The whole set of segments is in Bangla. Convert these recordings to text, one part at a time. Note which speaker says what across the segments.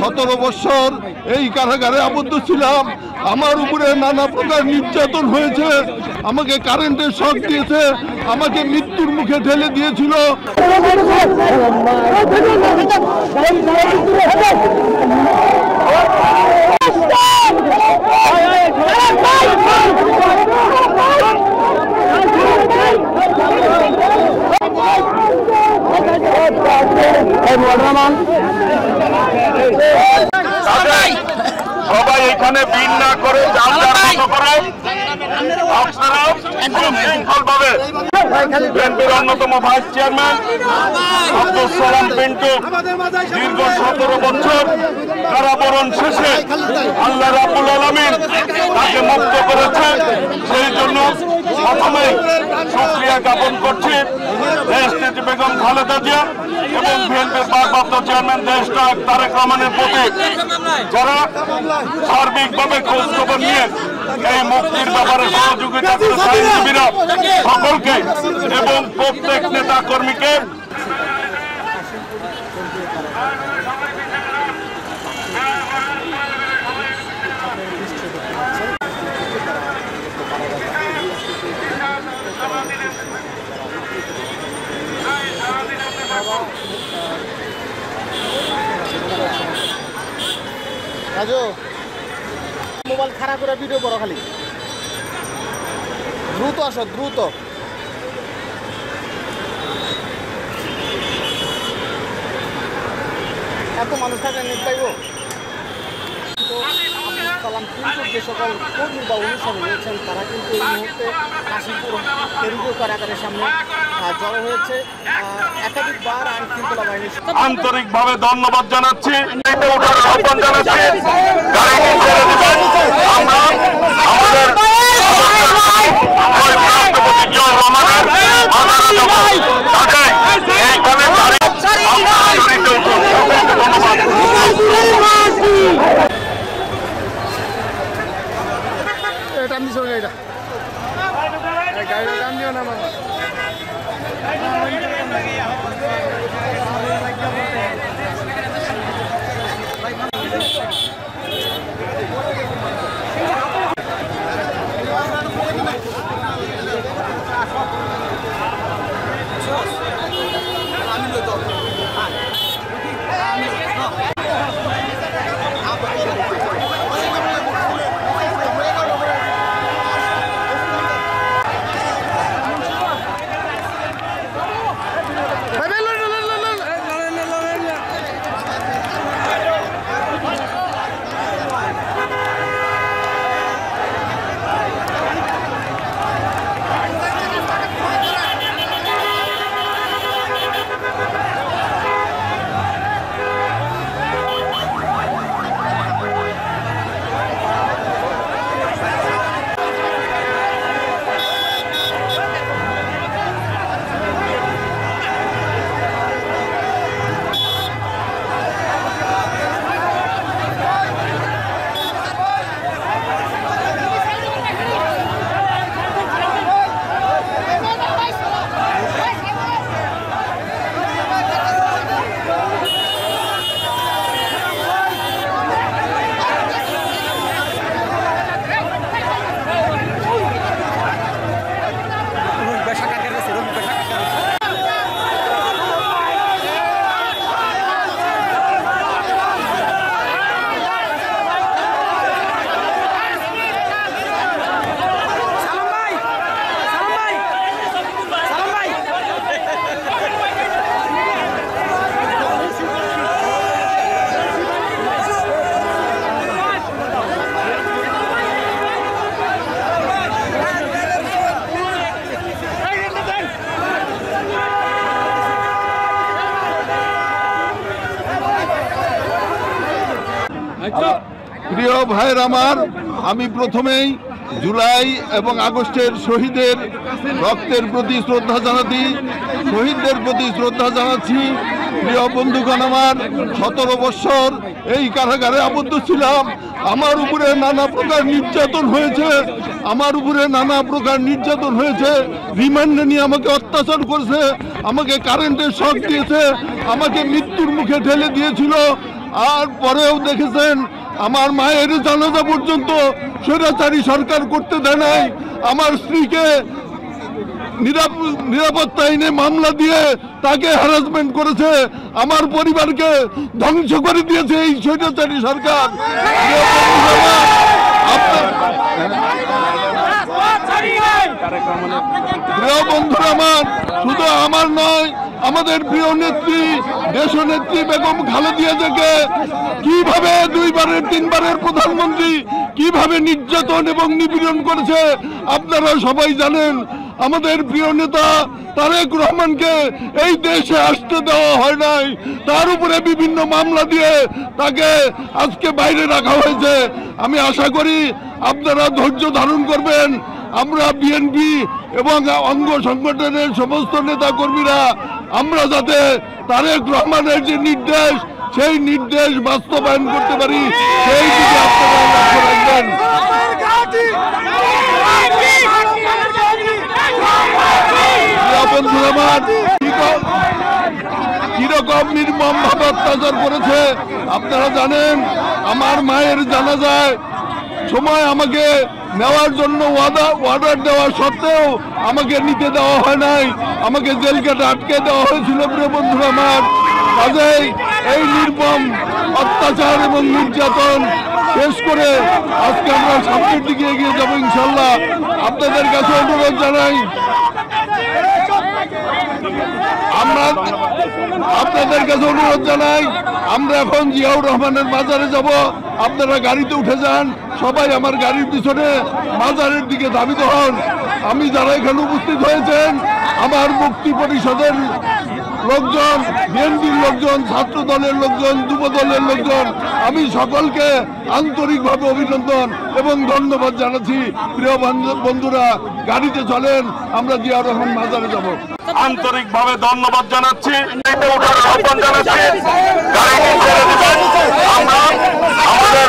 Speaker 1: 17 বছর এই কারাগারে আবদ্ধ ছিলাম। আমার উপরে নানা প্রকার নির্যাতন হয়েছে, আমাকে কারেন্টের শক দিয়েছে, আমাকে মৃত্যুর মুখে ঠেলে দিয়েছিল।
Speaker 2: সবাই এখানে বিল না করে শৃঙ্খলভাবে বিএনপির অন্যতম ভাইস চেয়ারম্যান আব্দুল সালাম পিন্টু দীর্ঘ 17 বছর কারাবরণ শেষে আল্লাহ রাব্বুল আলামিন তাকে মুক্ত করেছে। সেই জন্য প্রথমে শুকরিয়া জ্ঞাপন করছি দেশনেত্রী বেগম খালেদা জিয়া এবং বিএনপির ভারপ্রাপ্ত চেয়ারম্যান দেশনায়ক তারেক রহমানের প্রতি, যারা সার্বিকভাবে খোঁজখবর নিয়ে এই মুক্তির ব্যাপারে সহযোগিতা করেছে আইনজীবীরা সকলকে এবং প্রত্যেক নেতা কর্মীকে।
Speaker 3: মোবাইল খারাপ করে ভিডিও করো, খালি দ্রুত আসো, দ্রুত। এত মানুষ থাকে নেট পাইব। সালাম কিন্তু যে সকল কর্মী বা অনুসারী রয়েছেন তারা কিন্তু এই মুহূর্তে কাশীপুর কেন্দ্রীয় কারাগারের সামনে জড়ো হয়েছে। একাধিকবার আইন শৃঙ্খলা বাহিনীর
Speaker 2: আন্তরিকভাবে ধন্যবাদ জানাচ্ছি, আহ্বান জানাচ্ছি।
Speaker 1: প্রিয় ভাইয়ের আমার, আমি প্রথমেই জুলাই এবং আগস্টের শহীদের রক্তের প্রতি শ্রদ্ধা জানাচ্ছি, শহীদদের প্রতি শ্রদ্ধা জানাচ্ছি। প্রিয় বন্ধুগণ আমার, 17 বছর এই কারাগারে আবদ্ধ ছিলাম। আমার উপরে নানা প্রকার নির্যাতন হয়েছে, আমার উপরে নানা প্রকার নির্যাতন হয়েছে। রিমান্ডে নিয়ে আমাকে অত্যাচার করেছে, আমাকে কারেন্টের শক দিয়েছে, আমাকে মৃত্যুর মুখে ঠেলে দিয়েছিল। আর পরেও দেখেছেন আমার মায়ের জানাজা পর্যন্ত স্বৈরাচারী সরকার করতে দেয় নাই। আমার স্ত্রীকে নিরাপত্তা আইনে মামলা দিয়ে তাকে হ্যারাসমেন্ট করেছে, আমার পরিবারকে ধ্বংস করে দিয়েছে এই স্বৈরাচারী সরকার। প্রিয় বন্ধুরা আমার, শুধু আমার নয়, আমাদের প্রিয় নেত্রী দেশনেত্রী বেগম খালেদা জিয়াকে কিভাবে 2বারের 3বারের প্রধানমন্ত্রী কিভাবে নির্যাতন এবং নিপীড়ন করেছে আপনারা সবাই জানেন। আমাদের প্রিয় নেতা তারেক রহমানকে এই দেশে আসতে দেওয়া হয় নাই, তার উপরে বিভিন্ন মামলা দিয়ে তাকে আজকে বাইরে রাখা হয়েছে। আমি আশা করি আপনারা ধৈর্য ধারণ করবেন। আমরা বিএনপি এবং অঙ্গ সংগঠনের সমস্ত নেতা কর্মীরা আমরা যাতে তারেক রহমানের যে নির্দেশ সেই নির্দেশ বাস্তবায়ন করতে পারি সেই দিকে আপনারা লক্ষ্য রাখবেন। বন্ধুরা আমার, কিরকম নির্মম ভাবে অত্যাচার করেছে আপনারা জানেন। আমার মায়ের জানাজায় সময় আমাকে নেওয়ার জন্য অর্ডার দেওয়া সত্ত্বেও আমাকে নিতে দেওয়া হয় নাই, আমাকে জেল গেটে আটকে দেওয়া হয়েছিল। প্রিয় বন্ধুরা আমার, কাজেই এই নির্মম অত্যাচার এবং নির্যাতন শেষ করে আজকে আমরা সামনের দিকে এগিয়ে যাবো ইনশাল্লাহ। আপনাদের কাছে অনুরোধ জানাই, আমরা এখন জিয়াউর রহমানের মাজারে যাব। আপনারা গাড়িতে উঠে যান, সবাই আমার গাড়ির পিছনে মাজারের দিকে ধাবিত হন। আমি যারা এখানে উপস্থিত হয়েছেন, আমার মুক্তি পরিষদের লোকজন, বিএনপির লোকজন, ছাত্র দলের লোকজন, যুব দলের লোকজন, আমি সকলকে আন্তরিকভাবে অভিনন্দন এবং ধন্যবাদ জানাচ্ছি। প্রিয় বন্ধুরা, গাড়িতে চলেন, আমরা জিয়াউর রহমান মাজারে যাব।
Speaker 2: আন্তরিকভাবে ধন্যবাদ জানাচ্ছি, আহ্বান জানাচ্ছি। আমরা আমাদের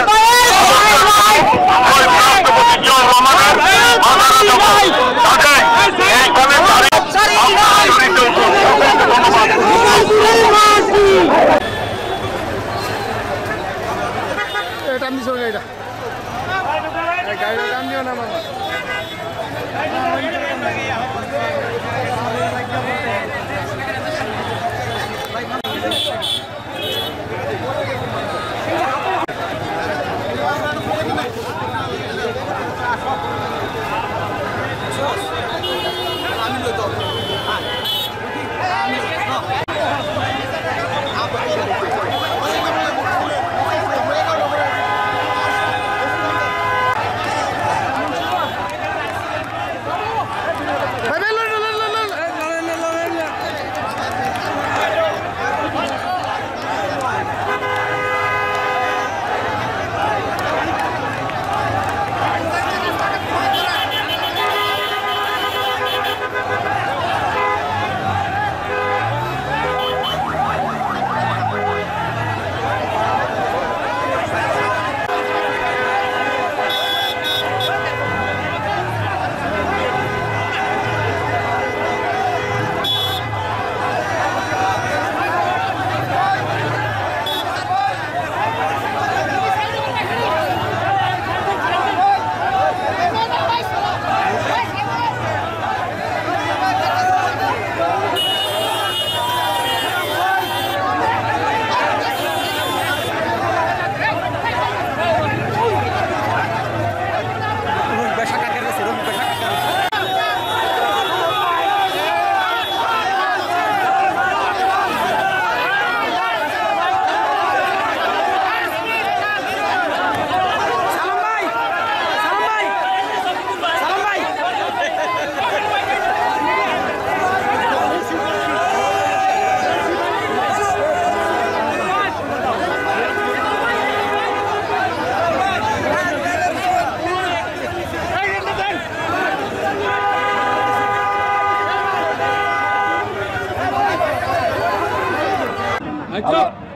Speaker 4: Stop.